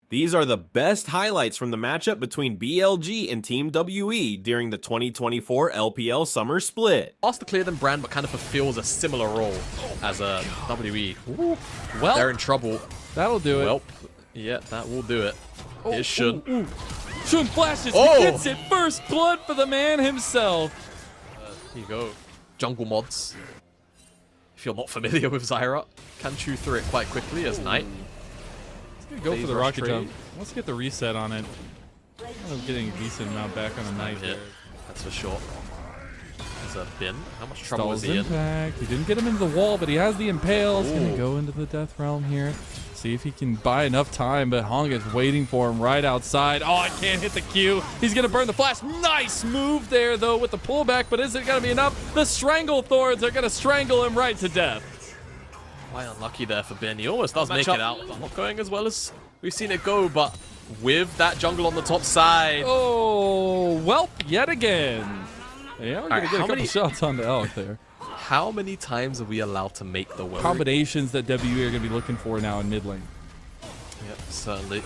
These are the best highlights from the matchup between BLG and Team WE during the 2024 LPL Summer Split. Faster clear than Brand, but kind of fulfills a similar role as a WE. Ooh. Well, they're in trouble. That'll do it. Well, yeah, that will do it. Here's Shun. Shun flashes, Oh! he gets it. First blood for the man himself. Here you go. Jungle mods. If you're not familiar with Zyra, can chew through it quite quickly as Knight. Go for the rush rocket trade. jump. Let's get the reset on it. Kind of getting a decent amount back on the Knight hit. there. That's for sure. There's a bin. How much trouble Stalls is he in? impact. He didn't get him into the wall, but he has the impale. He's going Ooh. to go into the death realm here. See if he can buy enough time, but Hong is waiting for him right outside. Oh, I can't hit the Q. He's going to burn the flash. Nice move there, though, with the pullback, but is it going to be enough? The Strangle Thorns are going to strangle him right to death. Quite unlucky there for Ben. He almost does make it out. Not going as well as we've seen it go, but with that jungle on the top side. Oh, welp, yet again. Yeah, we're going to get a couple shots on the Elk there. How many times are we allowed to make the work? Combinations that WE are going to be looking for now in mid lane. Yep, certainly.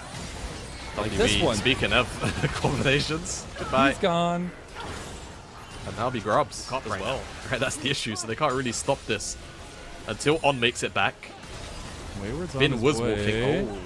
Like this one. Speaking of combinations, goodbye. He's gone. And now be Grubs as well. Right, that's the issue, so they can't really stop this until On makes it back. Wayward's on Bin his was way. walking. Oh.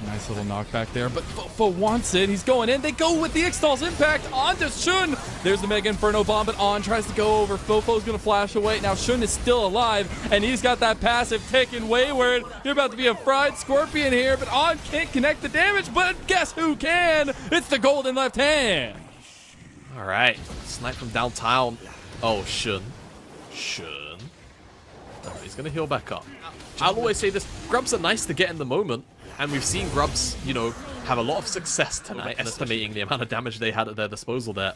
Nice little knockback there, but Fofo wants it. He's going in. They go with the Ixtal's impact onto Shun. There's the Mega Inferno bomb, but On tries to go over. Fofo's going to flash away. Now Shun is still alive, and he's got that passive taken Wayward. You're about to be a fried scorpion here, but On can't connect the damage, but guess who can? It's the golden left hand. All right, snipe from downtown. Oh, Shun. Oh, he's going to heal back up. I'll always say this, Grubs are nice to get in the moment. And we've seen Grubs, you know, have a lot of success tonight, estimating the amount of damage they had at their disposal there,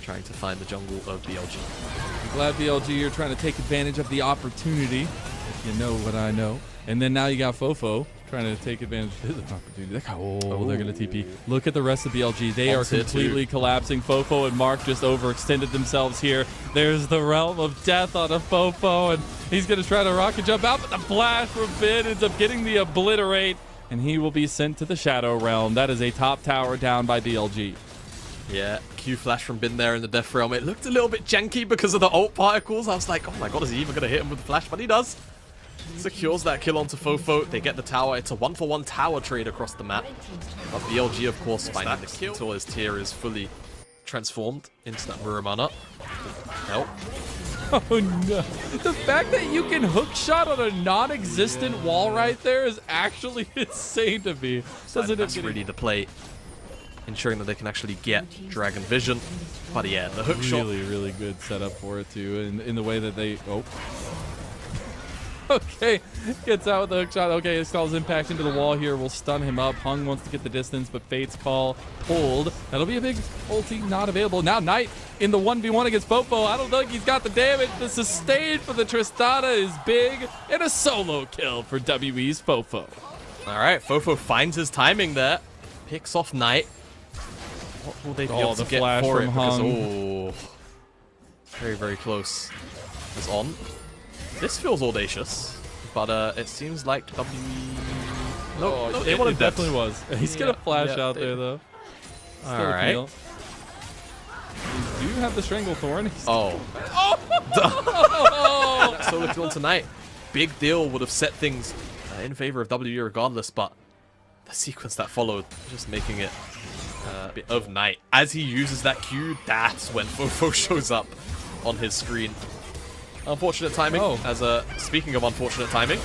trying to find the jungle of BLG. I'm glad BLG you're trying to take advantage of the opportunity, if you know what I know. And then now you got Fofo trying to take advantage of his opportunity. Oh, they're going to TP. Look at the rest of BLG. They are completely collapsing. Fofo and Mark just overextended themselves here. There's the realm of death on a Fofo, and he's going to try to rocket jump out, but the flash from Bin ends up getting the obliterate. And he will be sent to the Shadow Realm. That is a top tower down by BLG. Yeah, Q flash from Bin there in the Death Realm. It looked a little bit janky because of the ult particles. I was like, oh my god, is he even going to hit him with the flash? But he does. Secures that kill onto Fofo. They get the tower. It's a 1-for-1 tower trade across the map. But BLG, of course, finding the kill until his tier is fully transformed into that Muramana. Help. Oh no. The fact that you can hook shot on a non-existent wall right there is actually insane to me. That's really the play. Ensuring that they can actually get Dragon Vision. But yeah, the hook shot. Really good setup for it too. In the way that they... Oh. Okay, gets out with the hook shot. Okay, his calls impact into the wall here. Will stun him up. Hung wants to get the distance, but Fate's call pulled. That'll be a big ulti not available. Now Knight in the 1v1 against Fofo. I don't think he's got the damage. The sustain for the Tristana is big, and a solo kill for WE's Fofo. All right, Fofo finds his timing there. Picks off Knight. What will they be able to get for it? Because, oh, very, very close. It's On. This feels audacious, but it seems like WE... No, it definitely was. He's going to flash out there, though. All right. You do have the Strangle Thorn. Oh. Solo kill tonight. Big deal, would have set things in favor of WE regardless, but the sequence that followed, just making it a bit of Knight. As he uses that Q, that's when Fofo shows up on his screen. Unfortunate timing. Speaking of unfortunate timing,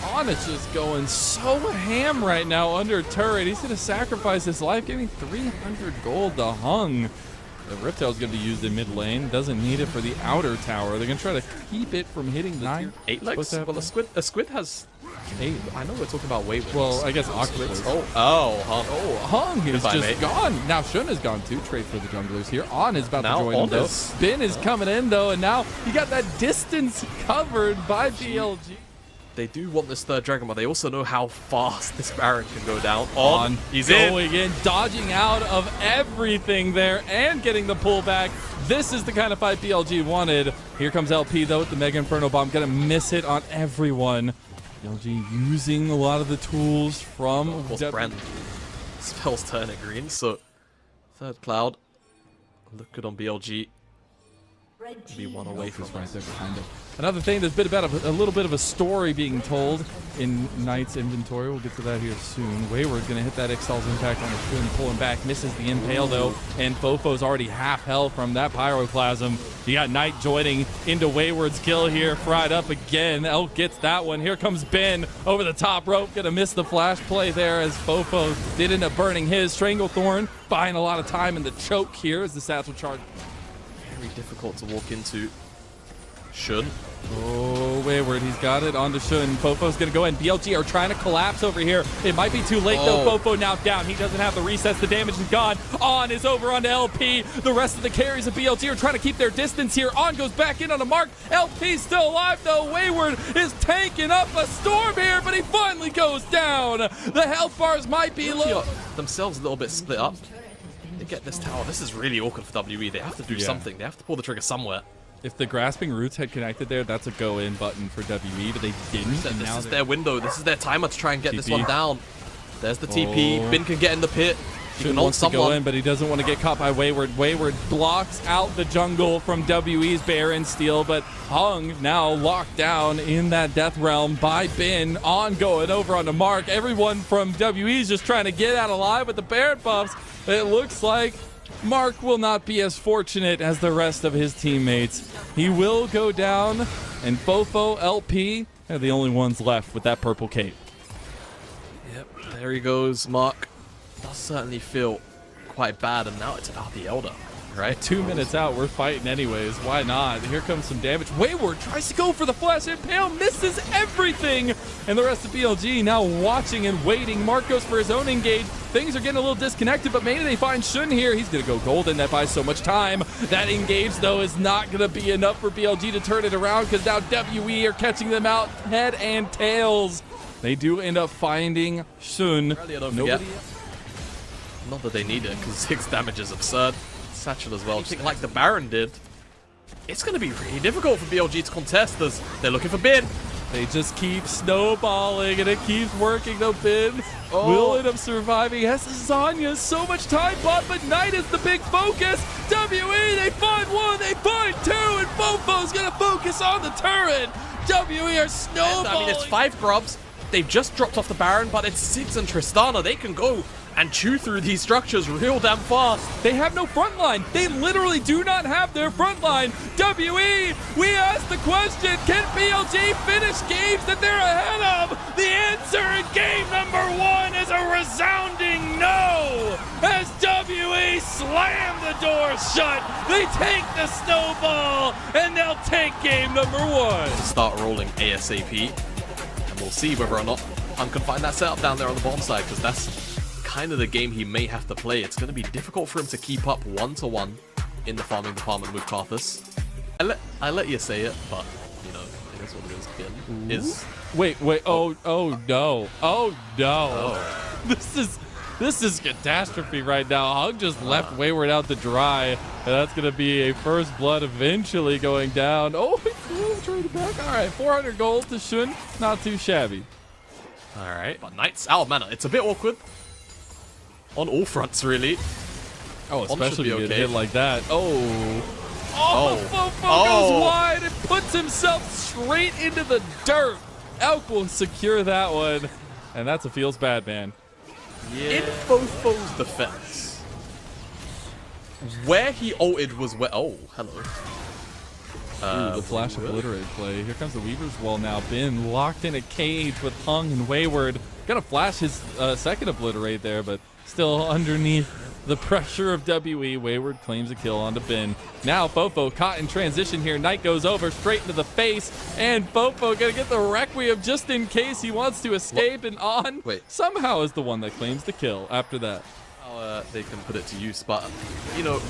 On is just going so ham right now under turret. He's going to sacrifice his life, giving 300 gold to Hung. The Riptail is going to be used in mid lane. Doesn't need it for the outer tower. They're going to try to keep it from hitting the 9. 8 legs? Well, a squid has 8. I know we're talking about Wayward. Well, I guess Octopus. Hung. Oh, Hung is Goodbye, just mate. gone. Now Shun is gone too. Trade for the junglers here. On is about Now to join On him though. is- Bin is coming in though, and now you got that distance covered by BLG. They do want this third dragon, but they also know how fast this Baron can go down. On. He's going in, dodging out of everything there and getting the pullback. This is the kind of fight BLG wanted. Here comes LP though with the Mega Inferno Bomb. Gonna miss it on everyone. BLG using a lot of the tools from Brand. Spells turn it green, so third cloud. Look good on BLG. Be one away from right there behind him. Another thing, there's been about a little bit of a story being told in Knight's inventory. We'll get to that here soon. Wayward's going to hit that Excel's impact on the Shun, pulling back, misses the impale though, and Fofo's already half health from that pyroclasm. You got Knight joining into Wayward's kill here, fried up again. Elk gets that one. Here comes Ben over the top rope, going to miss the flash play there as Fofo did end up burning his. Stranglethorn buying a lot of time in the choke here as the satchel charge. Very difficult to walk into. Shun. Oh, Wayward, he's got it onto Shun. Fofo's going to go in. BLG are trying to collapse over here. It might be too late, though. Fofo now down. He doesn't have the resets. The damage is gone. On is over onto LP. The rest of the carries of BLG are trying to keep their distance here. On goes back in on a mark. LP's still alive, though. Wayward is tanking up a storm here, but he finally goes down. The health bars might be low. Themselves a little bit split up. They get this tower. This is really awkward for WE. They have to do something. They have to pull the trigger somewhere. If the grasping roots had connected there, that's a go-in button for WE, but they didn't. This is their window. This is their timer to try and get this one down. There's the TP. Bin can get in the pit. He can ult someone. To go in, but he doesn't want to get caught by Wayward. Wayward blocks out the jungle from WE's Baron Steel, but Hung now locked down in that death realm by Bin. On going over onto Mark. Everyone from WE's just trying to get out alive with the Baron buffs. It looks like Mark will not be as fortunate as the rest of his teammates. He will go down, and Fofo, LP are the only ones left with that purple cape. Yep, there he goes, Mark. Does certainly feel quite bad, and now it's about the Elder, right? 2 minutes out, we're fighting anyways. Why not? Here comes some damage. Wayward tries to go for the flash impale, misses everything, and the rest of BLG now watching and waiting. Mark goes for his own engage. Things are getting a little disconnected, but maybe they find Shun here. He's going to go golden. That buys so much time. That engage, though, is not going to be enough for BLG to turn it around because now WE are catching them out head and tails. They do end up finding Shun. Not that they need it, because 6 damage is absurd. Satchel as well, just like the Baron did. It's going to be really difficult for BLG to contest as they're looking for Bin. They just keep snowballing, and it keeps working. The Bin will end up surviving. Has Zanya so much time bought, but Knight is the big focus. WE, they find one, they find two, and Fofo's going to focus on the turret. WE are snowballing. I mean, it's 5 grubs. They've just dropped off the Baron, but it's Ziggs and Tristana. They can go and chew through these structures real damn fast. They have no front line. They literally do not have their front line. WE, we asked the question, can BLG finish games that they're ahead of? The answer in game number 1 is a resounding no. As WE slam the door shut, they take the snowball, and they'll take game number 1. Start rolling ASAP, and we'll see whether or not Hunt can find that setup down there on the bottom side, because that's kind of the game he may have to play. It's going to be difficult for him to keep up 1-to-1 in the farming department with Karthus. I let you say it, but you know, it is what it is. Bin is. Wait. Oh no. Oh no. This is catastrophe right now. Hug just left Wayward out to dry, and that's going to be a first blood eventually going down. Oh, he's traded back. All right, 400 gold to Shun. Not too shabby. All right, but Knight's out of mana. It's a bit awkward on all fronts, really. Oh, especially if you get hit like that. Fofo goes wide and puts himself straight into the dirt. Elk will secure that one, and that's a feels bad, man. Yeah. In Fofo's defense, where he ulted was where. Oh, hello. The flash obliterate play. Here comes the Weaver's Wall now. Bin locked in a cage with Hung and Wayward. Gonna flash his second obliterate there, but still underneath the pressure of WE. Wayward claims a kill onto Bin. Now Fofo caught in transition here. Knight goes over straight into the face, and Fofo gonna get the Requiem just in case he wants to escape. And On somehow is the one that claims the kill after that. They can put it to use, but you know,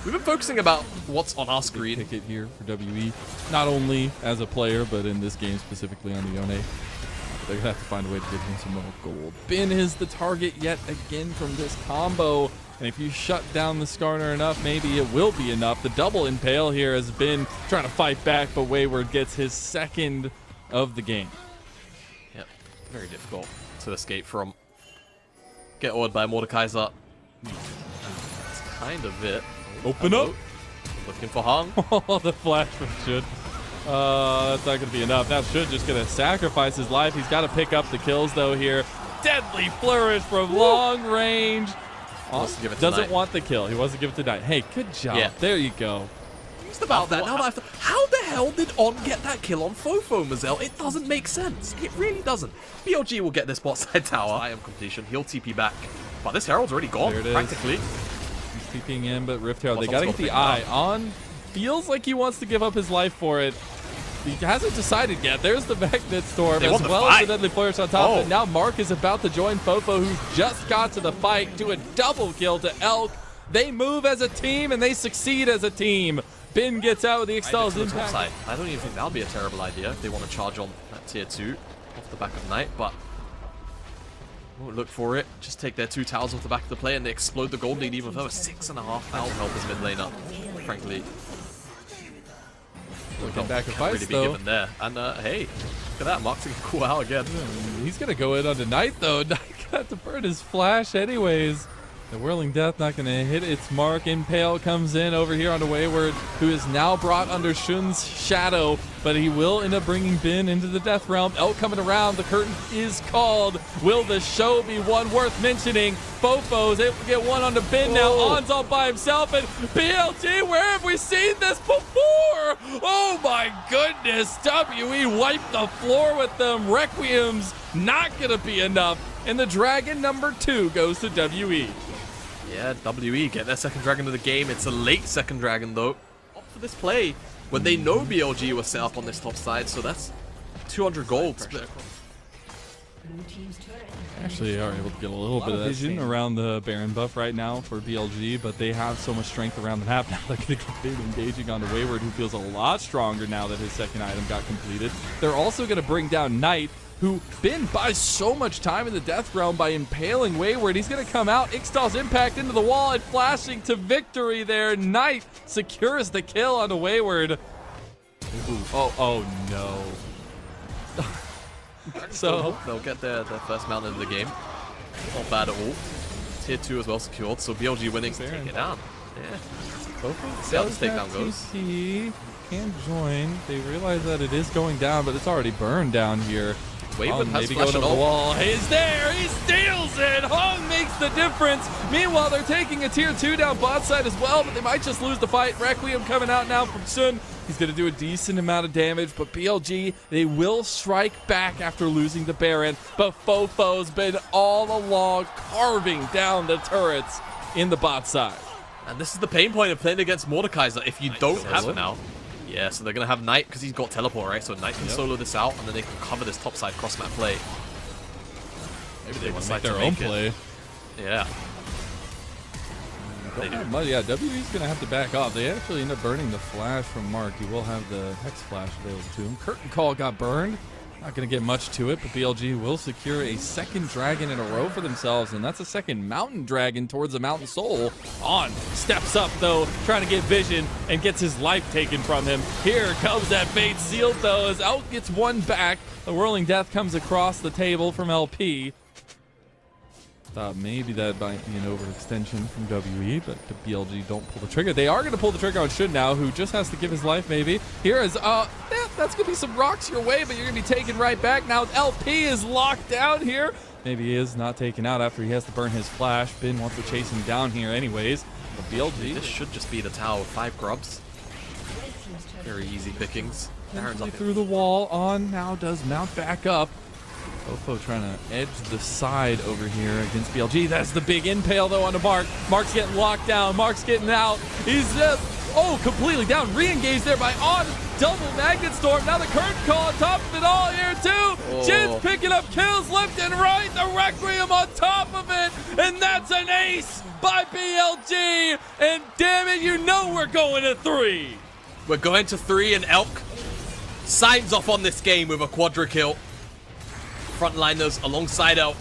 we've been focusing about what's on our screen. Ticket here for WE, not only as a player, but in this game specifically on the Yone. They're going to have to find a way to give him some more gold. Bin is the target yet again from this combo. And if you shut down the Skarner enough, maybe it will be enough. The double impale here has been trying to fight back, but Wayward gets his second of the game. Yep, very difficult to escape from. Get awed by Mordekaiser. That's kind of it. Open up. Looking for Hung. Oh, the flash from Should. That's not going to be enough. Now Should just going to sacrifice his life. He's got to pick up the kills, though, here. Deadly flourish from long range. Doesn't want the kill. He wants to give it to Knight. Hey, good job. Yeah. There you go. Just about that. Now that how the hell did On get that kill on Fofo, Mazel? It doesn't make sense. It really doesn't. BLG will get this bot side tower. I am completion. He'll TP back. But this Herald's already gone, There it is. practically. He's TPing in, but Rift Herald, they What's got to get the eye. On feels like he wants to give up his life for it. He hasn't decided yet. There's the Magnet Storm They as want to well as fight. the Deadly Flourish on top of Oh. it. Now Mark is about to join Fofo, who just got to the fight, do a double kill to Elk. They move as a team, and they succeed as a team. Bin gets out with the Excel's impact. Side. I don't even think that would be a terrible idea if they want to charge on that tier 2 off the back of Knight, but won't look for it. Just take their 2 towers off the back of the play and they explode the gold lead even further. 6,500 help as mid laner, frankly. Looking back at Can't fights, really be though. given there. And hey, look at that. Mark's gonna cool out again. He's going to go in on the Knight, though. Knight got to burn his flash anyways. The Whirling Death not going to hit its mark. Impale comes in over here on the Wayward, who is now brought under Shun's shadow, but he will end up bringing Bin into the Death Realm. Elk coming around. The curtain is called. Will the show be one worth mentioning? Fofo is able to get one on the Bin now. On's all by himself, and BLG, where have we seen this before? Oh my goodness. WE wiped the floor with them. Requiem's not going to be enough, and the Dragon number 2 goes to WE. Yeah, WE get their second dragon of the game. It's a late second dragon though. Opt for this play when they know BLG was set up on this top side, so that's 200 gold split. Actually are able to get a little bit of vision around the Baron buff right now for BLG, but they have so much strength around the map now. They're going to get Bin engaging on the Wayward, who feels a lot stronger now that his second item got completed. They're also going to bring down Knight, who Bin buys so much time in the Death Realm by impaling Wayward. He's going to come out, Ixtal's impact into the wall, and flashing to victory there. Knight secures the kill on the Wayward. Ooh, oh no. So they'll get their first mount of the game. Not bad at all. Tier 2 as well secured, so BLG winning to take it down. Yeah. See how this takedown goes. TC can join. They realize that it is going down, but it's already burned down here. Wayward has maybe flash going at to the all. wall. He's there. He steals it. Hung makes the difference. Meanwhile, they're taking a tier 2 down bot side as well, but they might just lose the fight. Requiem coming out now from Sun. He's going to do a decent amount of damage, but BLG, they will strike back after losing the Baron. But Fofo's been all along carving down the turrets in the bot side. And this is the pain point of playing against Mordekaiser. If you don't have it now, yeah, so they're going to have Knight because he's got teleport, right? So Knight can solo this out, and then they can cover this topside cross-map play. Maybe they want to decide make their to own make it. play. Yeah. Don't have much. Yeah, WE's going to have to back off. They actually end up burning the flash from Mark. He will have the Hex Flash available to him. Curtain Call got burned. Not going to get much to it, but BLG will secure a second dragon in a row for themselves, and that's a second Mountain Dragon towards the Mountain Soul. On steps up, though, trying to get vision, and gets his life taken from him. Here comes that Fate Sealed, though, as Elk gets one back. The Whirling Death comes across the table from LP. Thought maybe that might be an overextension from WE, but the BLG don't pull the trigger. They are going to pull the trigger on Shun now, who just has to give his life maybe. Here is, that's going to be some rocks your way, but you're going to be taken right back. Now LP is locked down here. Maybe he is not taken out after he has to burn his flash. Bin wants to chase him down here anyways. But BLG. This should just be the tower with 5 grubs. Very easy pickings. Baron's up Through the wall. On now does mount back up. Fofo trying to edge the side over here against BLG. That's the big impale, though, on the Mark. Mark's getting locked down. Mark's getting out. He's just, completely down. Re-engaged there by On. Double Magnet Storm. Now the curtain call on top of it all here, too. Jin's picking up kills left and right. The Requiem on top of it. And that's an ace by BLG. And damn it, you know we're going to 3. We're going to 3, and Elk signs off on this game with a quadra kill. Frontliners alongside Elk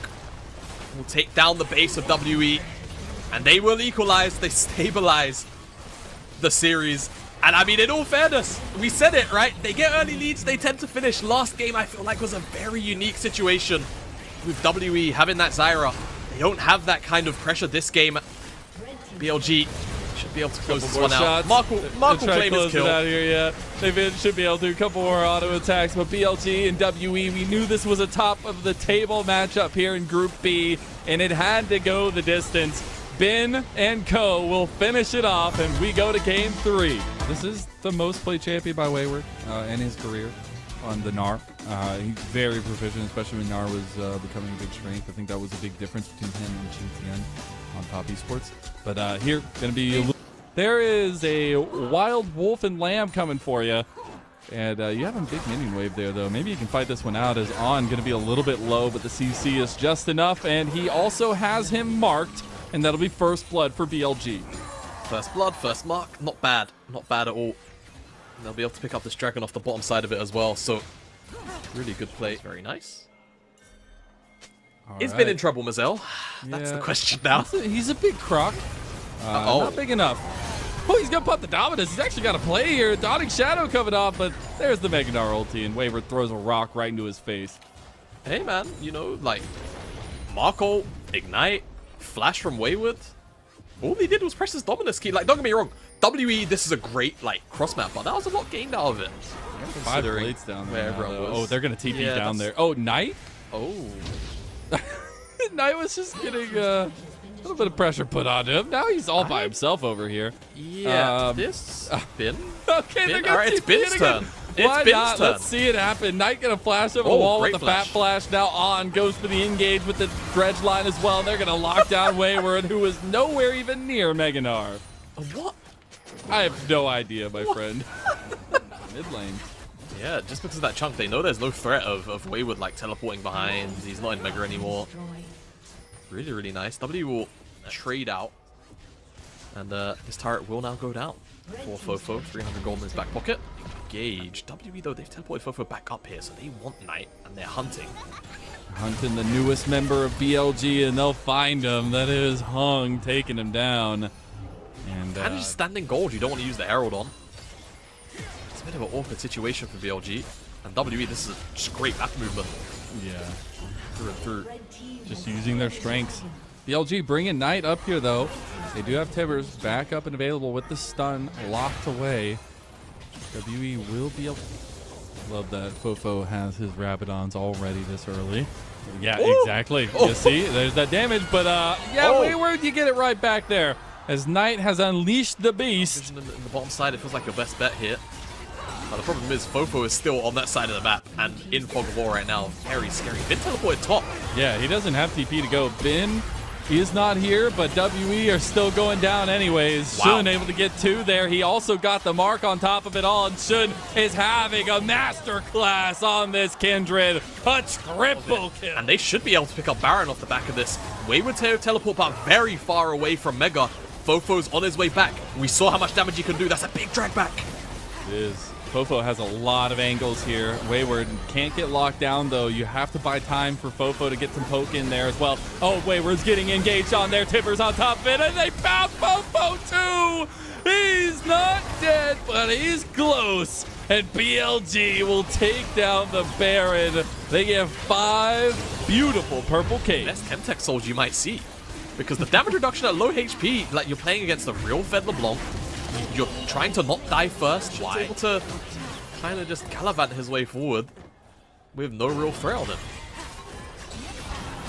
will take down the base of WE, and they will equalize, they stabilize the series. And I mean, in all fairness, we said it, right? They get early leads, they tend to finish. Last game, I feel like, was a very unique situation with WE having that Zyra. They don't have that kind of pressure this game. BLG should be able to close this one out. Mark will claim his kill. Out here, yeah. They should be able to do a couple more auto attacks, but BLG and WE, we knew this was a top of the table matchup here in Group B, and it had to go the distance. Ben and Co will finish it off, and we go to Game 3. This is the most played champion by Wayward in his career on the Gnar. He's very proficient, especially when Gnar was becoming a big strength. I think that was a big difference between him and GTN on Top Esports. But here, going to be there is a wild wolf and lamb coming for you. And you have a big minion wave there, though. Maybe you can fight this one out as On going to be a little bit low, but the CC is just enough. And he also has him marked, and that'll be first blood for BLG. First blood, first mark. Not bad. Not bad at all. And they'll be able to pick up this dragon off the bottom side of it as well. So, really good play. Very nice. Is Ben in trouble, Mazel? That's the question now. He's a big croc. Not big enough. Oh, he's going to pop the Dominus. He's actually got a play here. Dawning Shadow coming off, but there's the Mega Gnar ulti, and Wayward throws a rock right into his face. Hey, man. You know, like, Marco, Ignite, Flash from Wayward. All he did was press his Dominus key. Like, don't get me wrong. WE, this is a great, like, cross map, but that was a lot gained out of it. 5 blades down there. Oh, they're going to TP down there. Oh, Knight? Oh. Knight was just getting a little bit of pressure put on him. Now he's all by himself over here. Yeah, this Ben. Okay, they're all right, it's Ben's turn. Why not? Let's see it happen. Knight gonna flash over the wall with the fat flash. Now On goes for the engage with the dredge line as well. They're gonna lock down Wayward, who is nowhere even near Mega Gnar. What? I have no idea, my friend. Mid lane. Yeah, just because of that chunk, they know there's no threat of Wayward like teleporting behind. He's not in Mega anymore. Really, really nice. W will trade out, and his turret will now go down. For Fofo, 300 gold in his back pocket. Engage. WE though, they've teleported Fofo back up here, so they want Knight, and they're hunting. Hunting the newest member of BLG, and they'll find him. That is Hung taking him down. And just standing gold, you don't want to use the Herald on. It's a bit of an awkward situation for BLG. And WE, this is just great map movement. Yeah. Through and through. Just using their strengths. BLG bringing Knight up here, though. They do have Tibbers back up and available with the stun locked away. WE will be able... Love that Fofo has his Rabadons already this early. Yeah, exactly. You see, there's that damage, but Wayward, you get it right back there. As Knight has unleashed the beast. In the bottom side, it feels like your best bet here. The problem is Fofo is still on that side of the map and in Fog of War right now. Very scary. Ben teleported top. Yeah, he doesn't have TP to go. Ben is not here, but WE are still going down anyways. Wow. Shun able to get 2 there. He also got the mark on top of it all, and Shun is having a masterclass on this Kindred. A triple kill. And they should be able to pick up Baron off the back of this. Wayward teleport, but very far away from Mega. Fofo's on his way back. We saw how much damage he can do. That's a big drag back. It is. Fofo has a lot of angles here. Wayward can't get locked down, though. You have to buy time for Fofo to get some poke in there as well. Oh, Wayward's getting engaged on there. Tipper's on top of it, and they found Fofo, too! He's not dead, but he's close. And BLG will take down the Baron. They get 5 beautiful purple capes. Best Chemtech souls you might see. Because the damage reduction at low HP, like you're playing against the real Fed LeBlanc. You're trying to not die first. Why? Able to kind of just gallivant his way forward with no real threat on him.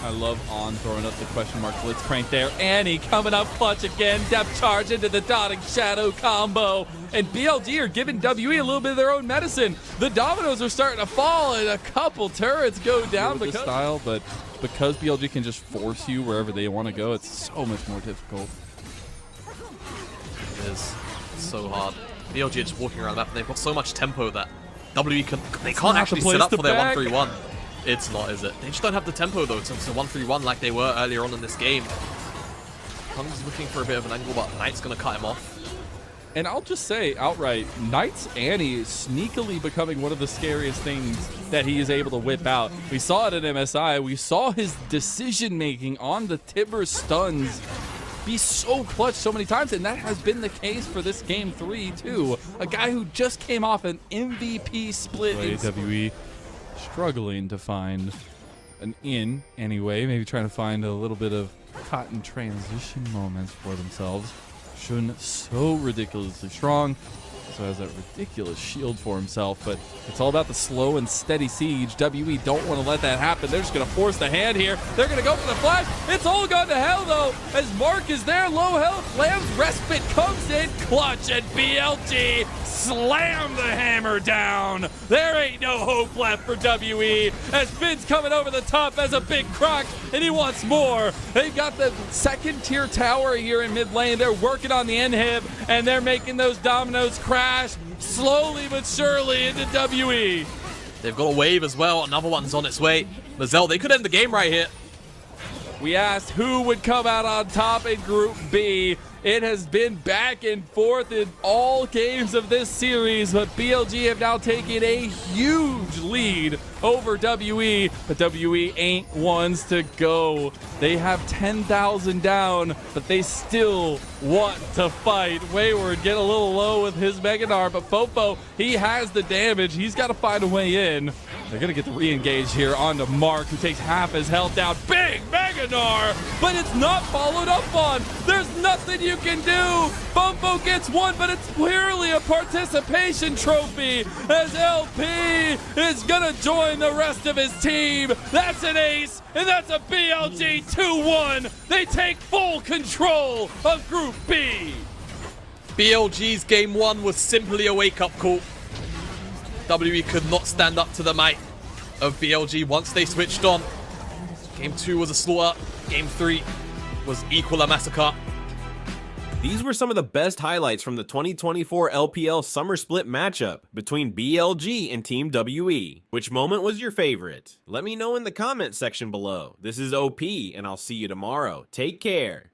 I love On throwing up the question mark blitzcrank there. Annie coming up clutch again. Depth charge into the Dawning Shadow combo. And BLG are giving WE a little bit of their own medicine. The dominoes are starting to fall, and a couple turrets go down because style, but because BLG can just force you wherever they want to go, it's so much more difficult. It is so hard. BLG are just walking around the map, and they've got so much tempo that WE can't actually set up for their 1-3-1. It's not, is it? They just don't have the tempo, though, to 1-3-1 like they were earlier on in this game. Hung's looking for a bit of an angle, but Knight's going to cut him off. And I'll just say outright, Knight's Annie is sneakily becoming one of the scariest things that he is able to whip out. We saw it at MSI. We saw his decision-making on the Tibber stuns be so clutch so many times, and that has been the case for this Game 3, too. A guy who just came off an MVP split. AWE struggling to find an in anyway, maybe trying to find a little bit of caught in transition moments for themselves. Shun so ridiculously strong. Also has that ridiculous shield for himself, but it's all about the slow and steady siege. WE don't want to let that happen. They're just going to force the hand here. They're going to go for the flash. It's all gone to hell, though, as Mark is there. Low health. Lamb's respite comes in clutch, and BLG slam the hammer down. There ain't no hope left for WE, as Finn's coming over the top as a big croc, and he wants more. They've got the second tier tower here in mid lane. They're working on the inhib, and they're making those dominoes crash slowly but surely into WE. They've got a wave as well. Another one's on its way. Mazel, they could end the game right here. We asked who would come out on top in Group B. It has been back and forth in all games of this series, but BLG have now taken a huge lead over WE, but WE ain't ones to go. They have 10,000 down, but they still want to fight. Wayward get a little low with his Meganar, but Fofo, he has the damage. He's got to find a way in. They're going to get the re-engage here onto Mark, who takes half his health down. Big Meganar, but it's not followed up on. There's nothing you can do. Fofo gets one, but it's clearly a participation trophy, as LP is going to join the rest of his team. That's an ace, and that's a BLG 2-1. They take full control of Group B. BLG's game 1 was simply a wake-up call. WE could not stand up to the might of BLG once they switched on. Game 2 was a slaughter. Game 3 was equal a massacre. These were some of the best highlights from the 2024 LPL Summer Split matchup between BLG and Team WE. Which moment was your favorite? Let me know in the comment section below. This is OP, and I'll see you tomorrow. Take care.